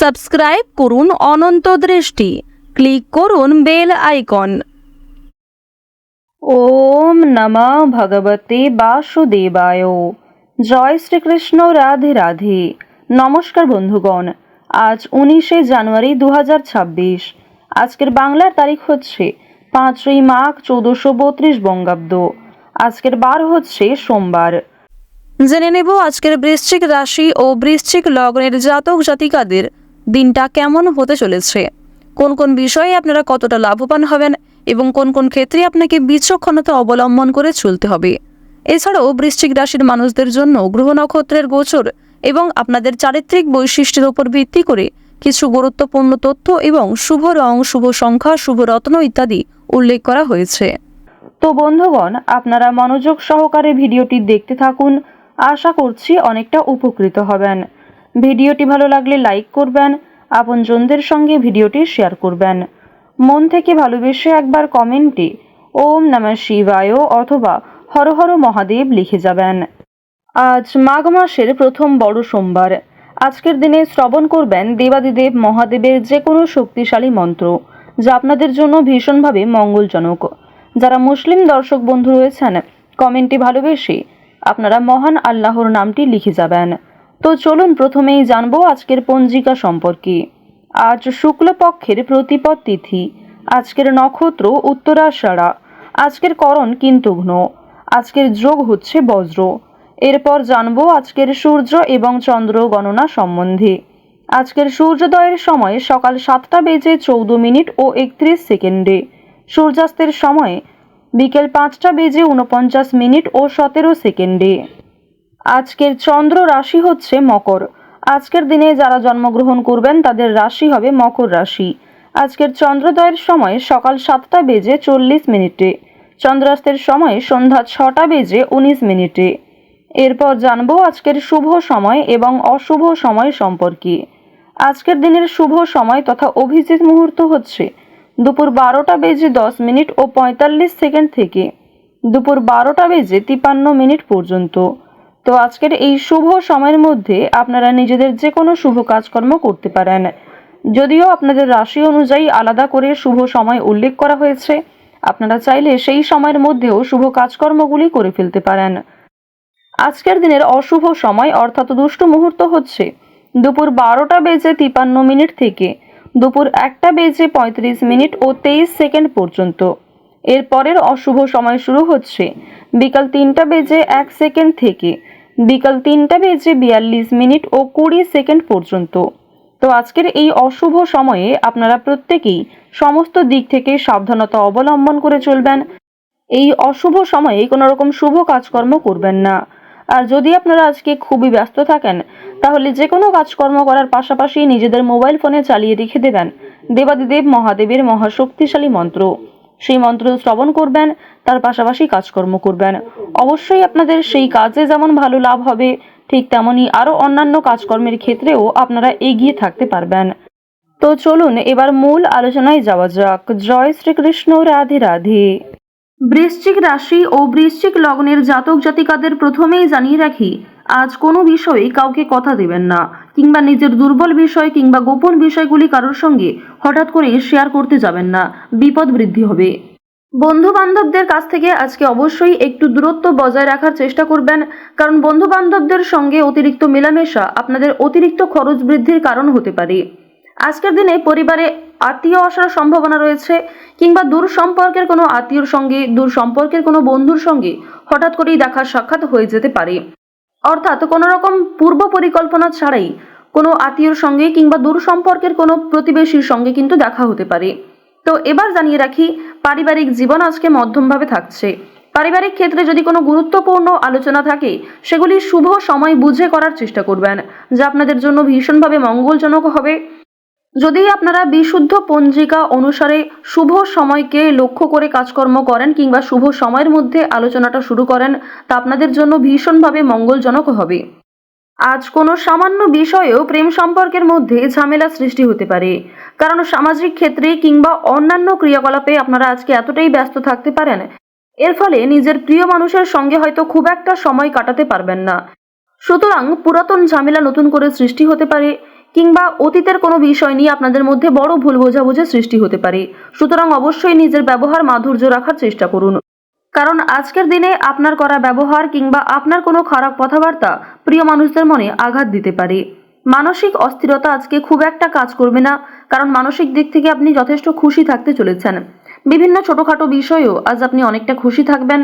Subscribe করুন অনন্ত দৃষ্টি, click করুন বেল আইকন। ওম নমঃ ভগবতে বাসুদেবায়। জয় শ্রীকৃষ্ণ, রাধে রাধে। নমস্কার বন্ধুগণ, আজ 19শে জানুয়ারি 2026। আজকের বাংলার তারিখ হচ্ছে 5ই মাঘ 1432 বঙ্গাব্দ। আজকের বার হচ্ছে সোমবার। জেনে নেব আজকের বৃশ্চিক রাশি ও বৃশ্চিক লগ্নের জাতক জাতিকাদের দিনটা কেমন হতে চলেছে, কোন কোন বিষয়ে আপনারা কতটা লাভবান হবেন এবং কোন কোন ক্ষেত্রে আপনাকে বিচক্ষণতা অবলম্বন করে চলতে হবে। এছাড়াও বৃশ্চিক রাশির মানুষদের জন্য গ্রহ নক্ষত্রের গোচর এবং আপনাদের চারিত্রিক বৈশিষ্ট্যের উপর ভিত্তি করে কিছু গুরুত্বপূর্ণ তথ্য এবং শুভ রং, শুভ সংখ্যা, শুভ রত্ন ইত্যাদি উল্লেখ করা হয়েছে। তো বন্ধুগণ, আপনারা মনোযোগ সহকারে ভিডিওটি দেখতে থাকুন। আশা করছি অনেকটা উপকৃত হবেন। ভিডিওটি ভালো লাগলে লাইক করবেন, আপনজনদের সঙ্গে ভিডিওটি শেয়ার করবেন। মন থেকে ভালোবেসে একবার কমেন্টে ওম নমঃ শিবায় অথবা হর হর মহাদেব লিখে যাবেন। আজ মাঘ মাসের প্রথম বড় সোমবার। আজকের দিনে শ্রবণ করবেন দেবাদিদেব মহাদেবের যে কোনো শক্তিশালী মন্ত্র, যা আপনাদের জন্য ভীষণভাবে মঙ্গলজনক। যারা মুসলিম দর্শক বন্ধু রয়েছেন, কমেন্টে ভালোবেসে আপনারা মহান আল্লাহর নামটি লিখে যাবেন। তো চলুন প্রথমেই জানবো আজকের পঞ্জিকা সম্পর্কে। আজ শুক্লপক্ষের প্রতিপদ তিথি। আজকের নক্ষত্র উত্তরাষাঢ়া। আজকের করণ কিন্তুঘ্ন। আজকের যোগ হচ্ছে বজ্র। এরপর জানবো আজকের সূর্য এবং চন্দ্র গণনা সম্বন্ধে। আজকের সূর্যোদয়ের সময় সকাল 7টা বেজে 14 মিনিট ও 31 সেকেন্ডে। সূর্যাস্তের সময় বিকেল 5টা বেজে 49 মিনিট ও 17 সেকেন্ডে। আজকের চন্দ্র রাশি হচ্ছে মকর। আজকের দিনে যারা জন্মগ্রহণ করবেন তাদের রাশি হবে মকর রাশি। আজকের চন্দ্রোদয়ের সময় সকাল 7টা বেজে 40 মিনিটে। চন্দ্রাস্তের সময় সন্ধ্যা 6টা বেজে 19 মিনিটে। এরপর জানবো আজকের শুভ সময় এবং অশুভ সময় সম্পর্কে। আজকের দিনের শুভ সময় তথা অভিজিৎ মুহূর্ত হচ্ছে দুপুর 12টা বেজে 10 মিনিট ও 45 সেকেন্ড থেকে দুপুর 12টা বেজে 53 মিনিট পর্যন্ত। তো আজকের এই শুভ সময়ের মধ্যে আপনারা নিজেদের যে কোনো শুভ কাজকর্ম করতে পারেন। যদিও আপনাদের রাশি অনুযায়ী আলাদা করে শুভ সময় উল্লেখ করা হয়েছে, আপনারা চাইলে সেই সময়ের মধ্যেও শুভ কাজকর্মগুলি করে ফেলতে পারেন। আজকের দিনের অশুভ সময় অর্থাৎ দুষ্ট মুহূর্ত হচ্ছে দুপুর 12টা বেজে 53 মিনিট থেকে দুপুর 1টা বেজে 35 মিনিট ও 23 সেকেন্ড পর্যন্ত। এরপরের অশুভ সময় শুরু হচ্ছে বিকাল 3টা বেজে 1 সেকেন্ড থেকে বিকাল 3টা বেজে 42 মিনিট ও 20 সেকেন্ড পর্যন্ত। তো আজকের এই অশুভ সময়ে আপনারা প্রত্যেকেই সমস্ত দিক থেকে সাবধানতা অবলম্বন করে চলবেন। এই অশুভ সময়ে কোনো রকম শুভ কাজকর্ম করবেন না। আর যদি আপনারা আজকে খুবই ব্যস্ত থাকেন, তাহলে যে কোনো কাজকর্ম করার পাশাপাশি নিজেদের মোবাইল ফোনে চালিয়ে রেখে দেবেন দেবাদিদেব মহাদেবের মহাশক্তিশালী মন্ত্র। সেই মন্ত্র শ্রবণ করবেন, তার পাশাপাশি কাজকর্ম করবেন। অবশ্যই আপনাদের সেই কাজে যেমন ভালো লাভ হবে, ঠিক তেমনই আরও অন্যান্য কাজকর্মের ক্ষেত্রেও আপনারা এগিয়ে থাকতে পারবেন। তো চলুন এবার মূল আলোচনায় যাওয়া যাক। জয় শ্রীকৃষ্ণ, রাধে রাধে। বৃশ্চিক রাশি ও বৃশ্চিক লগ্নের জাতক জাতিকাদের প্রথমেই জানিয়ে রাখি, আজ কোনো বিষয়ে কাউকে কথা দেবেন না, কিংবা নিজের দুর্বল বিষয় কিংবা গোপন বিষয়গুলি কারোর সঙ্গে হঠাৎ করে শেয়ার করতে যাবেন না, বিপদ বৃদ্ধি হবে। বন্ধু বান্ধবদের কাছ থেকে আজকে অবশ্যই একটু দূরত্ব বজায় রাখার চেষ্টা করবেন, কারণ বন্ধু বান্ধবদের সঙ্গে অতিরিক্ত মেলামেশা আপনাদের অতিরিক্ত খরচ বৃদ্ধির কারণ হতে পারে। আজকের দিনে পরিবারে আত্মীয় আসার সম্ভাবনা রয়েছে, কিংবা দূর সম্পর্কের কোনো আত্মীয়র সঙ্গে, দূর সম্পর্কের কোনো বন্ধুর সঙ্গে হঠাৎ করেই দেখা সাক্ষাৎ হয়ে যেতে পারে। অর্থাৎ কোনো রকম পূর্ব পরিকল্পনা ছাড়াই কোনো আত্মীয়র সঙ্গে কিংবা দূর সম্পর্কের কোনো প্রতিবেশীর সঙ্গে কিন্তু দেখা হতে পারে। তো এবার জানিয়ে রাখি, পারিবারিক জীবন আজকে মধ্যমভাবে থাকছে। পারিবারিক ক্ষেত্রে যদি কোনো গুরুত্বপূর্ণ আলোচনা থাকে, সেগুলি শুভ সময় বুঝে করার চেষ্টা করবেন, যা আপনাদের জন্য ভীষণভাবে মঙ্গলজনক হবে। যদি আপনারা বিশুদ্ধ পঞ্জিকা অনুসারে শুভ সময়কে লক্ষ্য করে কাজকর্ম করেন কিংবা শুভ সময়ের মধ্যে আলোচনাটা শুরু করেন, তা আপনাদের জন্য ভীষণভাবে মঙ্গলজনক হবে। আজ কোনো সামান্য বিষয়েও প্রেম সম্পর্কের মধ্যে ঝামেলা সৃষ্টি হতে পারে, কারণ সামাজিক ক্ষেত্রে কিংবা অন্যান্য ক্রিয়াকলাপে আপনারা আজকে এতটাই ব্যস্ত থাকতে পারেন, এর ফলে নিজের প্রিয় মানুষের সঙ্গে হয়তো খুব একটা সময় কাটাতে পারবেন না। সুতরাং পুরাতন ঝামেলা নতুন করে সৃষ্টি হতে পারে, কিংবা অতীতের কোনো বিষয় নিয়ে আপনাদের মধ্যে বড় ভুল বোঝাবুঝির সৃষ্টি হতে পারে। সুতরাং অবশ্যই নিজের ব্যবহার মাধুর্য রাখার চেষ্টা করুন, কারণ আজকের দিনে আপনার করা ব্যবহার কিংবা আপনার কোনো খারাপ কথাবার্তা প্রিয় মানুষদের মনে আঘাত দিতে পারে। মানসিক অস্থিরতা আজকে খুব একটা কাজ করবে না, কারণ মানসিক দিক থেকে আপনি যথেষ্ট খুশি থাকতে চলেছেন। বিভিন্ন ছোটখাটো বিষয়েও আজ আপনি অনেকটা খুশি থাকবেন।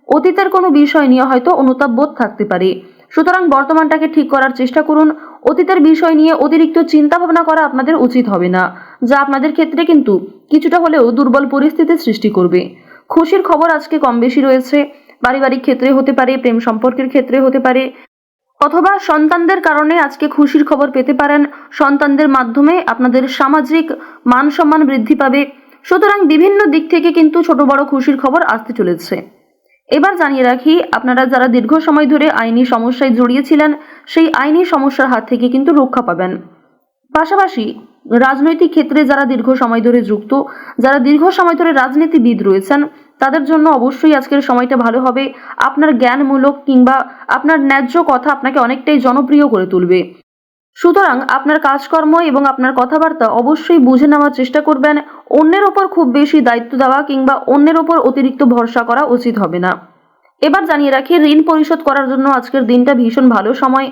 অতীতের কোনো বিষয় নিয়ে হয়তো অনুতাপ বোধ থাকতে পারে, সুতরাং বর্তমানটাকে ঠিক করার চেষ্টা করুন। অতীতের বিষয় নিয়ে অতিরিক্ত চিন্তা ভাবনা করা আপনাদের উচিত হবে না, যা আপনাদের ক্ষেত্রে কিন্তু কিছুটা হলেও দুর্বল পরিস্থিতির সৃষ্টি করবে। খুশির খবর আজকে কম বেশি রয়েছে, পারিবারিক ক্ষেত্রে হতে পারে, প্রেম সম্পর্কের ক্ষেত্রে হতে পারে, অথবা সন্তানদের কারণে আজকে খুশির খবর পেতে পারেন। সন্তানদের মাধ্যমে আপনাদের সামাজিক মান সম্মান বৃদ্ধি পাবে। সুতরাং বিভিন্ন দিক থেকে কিন্তু ছোট বড় খুশির খবর আসতে চলেছে। এবার জানিয়ে রাখি, আপনারা যারা দীর্ঘ সময় ধরে আইনি সমস্যায় জড়িয়েছিলেন, সেই আইনি সমস্যার হাত থেকে কিন্তু রক্ষা পাবেন। পাশাপাশি রাজনৈতিক ক্ষেত্রে যারা দীর্ঘ সময় ধরে যুক্ত, যারা দীর্ঘ সময় ধরে রাজনীতিবিদ রয়েছেন, তাদের জন্য অবশ্যই আজকের সময়টা ভালো হবে। আপনার জ্ঞানমূলক কিংবা আপনার ন্যায্য কথা আপনাকে অনেকটাই জনপ্রিয় করে তুলবে। সুতরাং আপনার কাজকর্ম এবং আপনার কথাবার্তা অবশ্যই বুঝে নেওয়ার চেষ্টা করবেন। অন্যের ওপর খুব বেশি দায়িত্ব দেওয়া কিংবা অন্যের ওপর অতিরিক্ত ভরসা করা উচিত হবে না। এবার জানিয়ে রাখি, ঋণ পরিশোধ করার জন্য আজকের দিনটা ভীষণ ভালো সময়।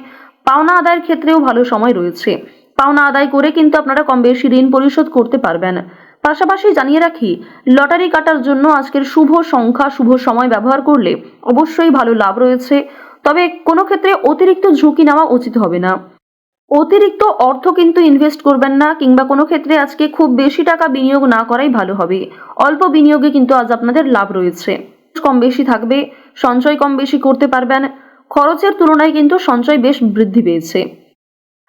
পাওনা আদায়ের ক্ষেত্রেও ভালো সময় রয়েছে। পাওনা আদায় করে কিন্তু আপনারা কম বেশি ঋণ পরিশোধ করতে পারবেন। পাশাপাশি জানিয়ে রাখি, লটারি কাটার জন্য আজকের শুভ সংখ্যা, শুভ সময় ব্যবহার করলে অবশ্যই ভালো লাভ রয়েছে। তবে কোনো ক্ষেত্রে অতিরিক্ত ঝুঁকি নেওয়া উচিত হবে না। অতিরিক্ত অর্থ কিন্তু ইনভেস্ট করবেন না, কিংবা কোনো ক্ষেত্রে আজকে খুব বেশি টাকা বিনিয়োগ না করাই ভালো হবে। অল্প বিনিয়োগে কিন্তু আজ আপনাদের লাভ রয়েছে। কম বেশি থাকবে, সঞ্চয় কম বেশি করতে পারবেন। খরচের তুলনায় কিন্তু সঞ্চয় বেশ বৃদ্ধি পেয়েছে।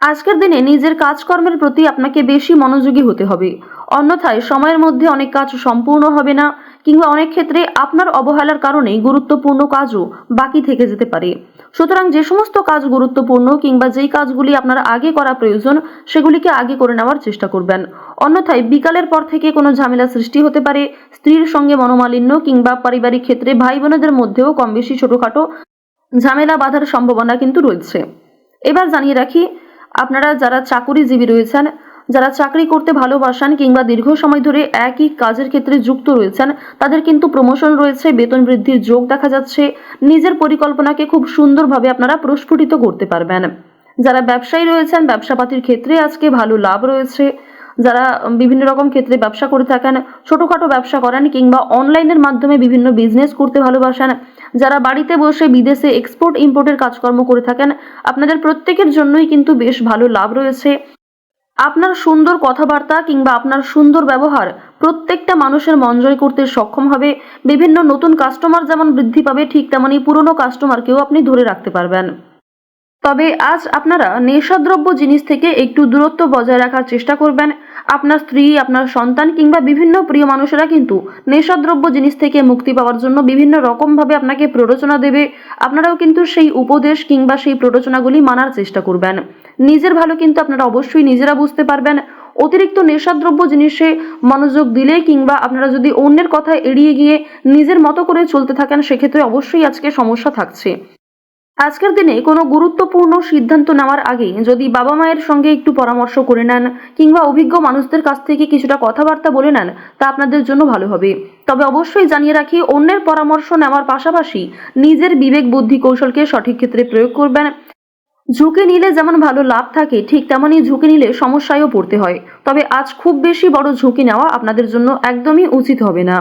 আজকের দিনে নিজের কাজকর্মের প্রতি আপনাকে বেশি মনোযোগী হতে হবে, অন্যথায় সময়ের মধ্যে অনেক কাজ সম্পূর্ণ হবে না, কিংবা অনেক ক্ষেত্রে আপনার অবহেলার কারণে গুরুত্বপূর্ণ কাজও বাকি থেকে যেতে পারে। সুতরাং যে সমস্ত কাজ গুরুত্বপূর্ণ কিংবা যেই কাজগুলি আপনার আগে করা প্রয়োজন, সেগুলিকে আগে করে নেওয়ার চেষ্টা করবেন। অন্যথায় বিকালের পর থেকে কোনো ঝামেলা সৃষ্টি হতে পারে। স্ত্রীর সঙ্গে মনোমালিন্য কিংবা পারিবারিক ক্ষেত্রে ভাই বোনেদের মধ্যেও কম বেশি ছোটখাটো ঝামেলা বাঁধার সম্ভাবনা কিন্তু রয়েছে। এবার জানিয়ে রাখি, আপনারা যারা চাকুরিজীবী রয়েছেন, যারা চাকরি করতে ভালোবাসেন কিংবা দীর্ঘ সময় ধরে একই কাজের ক্ষেত্রে যুক্ত রয়েছেন, তাদের কিন্তু প্রমোশন রয়েছে, বেতন বৃদ্ধির যোগ দেখা যাচ্ছে। নিজের পরিকল্পনাকে খুব সুন্দরভাবে আপনারা প্রস্ফুটিত করতে পারবেন। যারা ব্যবসায়ী রয়েছেন, ব্যবসাপাতির ক্ষেত্রে আজকে ভালো লাভ রয়েছে। যারা বিভিন্ন রকম ক্ষেত্রে ব্যবসা করে থাকেন, ছোটখাটো ব্যবসা করেন কিংবা অনলাইনের মাধ্যমে বিভিন্ন বিজনেস করতে ভালোবাসেন, যারা বাড়িতে বসে বিদেশে এক্সপোর্ট ইম্পোর্টের কাজকর্ম করে থাকেন, আপনাদের প্রত্যেকের জন্যই কিন্তু বেশ ভালো লাভ রয়েছে। আপনার সুন্দর কথাবার্তা কিংবা আপনার সুন্দর ব্যবহার প্রত্যেকটা মানুষের মন জয় করতে সক্ষম হবে। বিভিন্ন নতুন কাস্টমার যেমন বৃদ্ধি পাবে, ঠিক তেমনি পুরনো কাস্টমারকেও আপনি ধরে রাখতে পারবেন। তবে আজ আপনারা নেশাদ্রব্য জিনিস থেকে একটু দূরত্ব বজায় রাখার চেষ্টা করবেন। আপনার স্ত্রী, আপনার সন্তান কিংবা বিভিন্ন প্রিয় মানুষেরা কিন্তু নেশাদ্রব্য জিনিস থেকে মুক্তি পাওয়ার জন্য বিভিন্ন রকমভাবে আপনাকে প্ররোচনা দেবে। আপনারাও কিন্তু সেই উপদেশ কিংবা সেই প্ররোচনাগুলি মানার চেষ্টা করবেন। নিজের ভালো কিন্তু আপনারা অবশ্যই নিজেরা বুঝতে পারবেন। অতিরিক্ত নেশাদ্রব্য জিনিসে মনোযোগ দিলে কিংবা আপনারা যদি অন্যের কথা এড়িয়ে গিয়ে নিজের মতো করে চলতে থাকেন, সেক্ষেত্রে অবশ্যই আজকে সমস্যা থাকছে। আজকের দিনে কোনো গুরুত্বপূর্ণ সিদ্ধান্ত নেওয়ার আগে যদি বাবা মায়ের সঙ্গে একটু পরামর্শ করে নেন কিংবা অভিজ্ঞ মানুষদের কাছ থেকে কিছুটা কথাবার্তা বলে নেন, তা আপনাদের জন্য ভালো হবে। তবে অবশ্যই জানিয়ে রাখি, অন্যের পরামর্শ নেওয়ার পাশাপাশি নিজের বিবেক বুদ্ধি কৌশলকে সঠিক ক্ষেত্রে প্রয়োগ করবেন। ঝুঁকি নিলে যেমন ভালো লাভ থাকে, ঠিক তেমনই ঝুঁকি নিলে সমস্যায়ও পড়তে হয়। তবে আজ খুব বেশি বড় ঝুঁকি নেওয়া আপনাদের জন্য একদমই উচিত হবে না।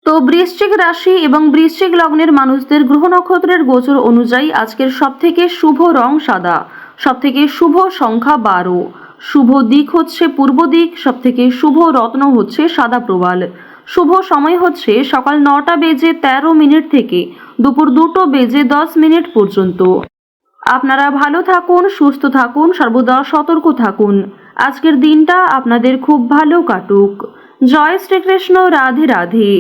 তো বৃশ্চিক রাশি এবং বৃশ্চিক লগ্নের মানুষদের গ্রহ নক্ষত্রের গোচর অনুযায়ী আজকের সবথেকে শুভ রং সাদা, সবথেকে শুভ সংখ্যা 12, শুভ দিক হচ্ছে পূর্ব দিক, সবথেকে শুভ রত্ন হচ্ছে সাদা প্রবাল, শুভ সময় হচ্ছে সকাল 9টা বেজে 13 মিনিট থেকে দুপুর 2টো বেজে 10 মিনিট পর্যন্ত। আপনারা ভালো থাকুন, সুস্থ থাকুন, সর্বদা সতর্ক থাকুন। আজকের দিনটা আপনাদের খুব ভালো কাটুক। জয় শ্রীকৃষ্ণ। রাধে রাধে।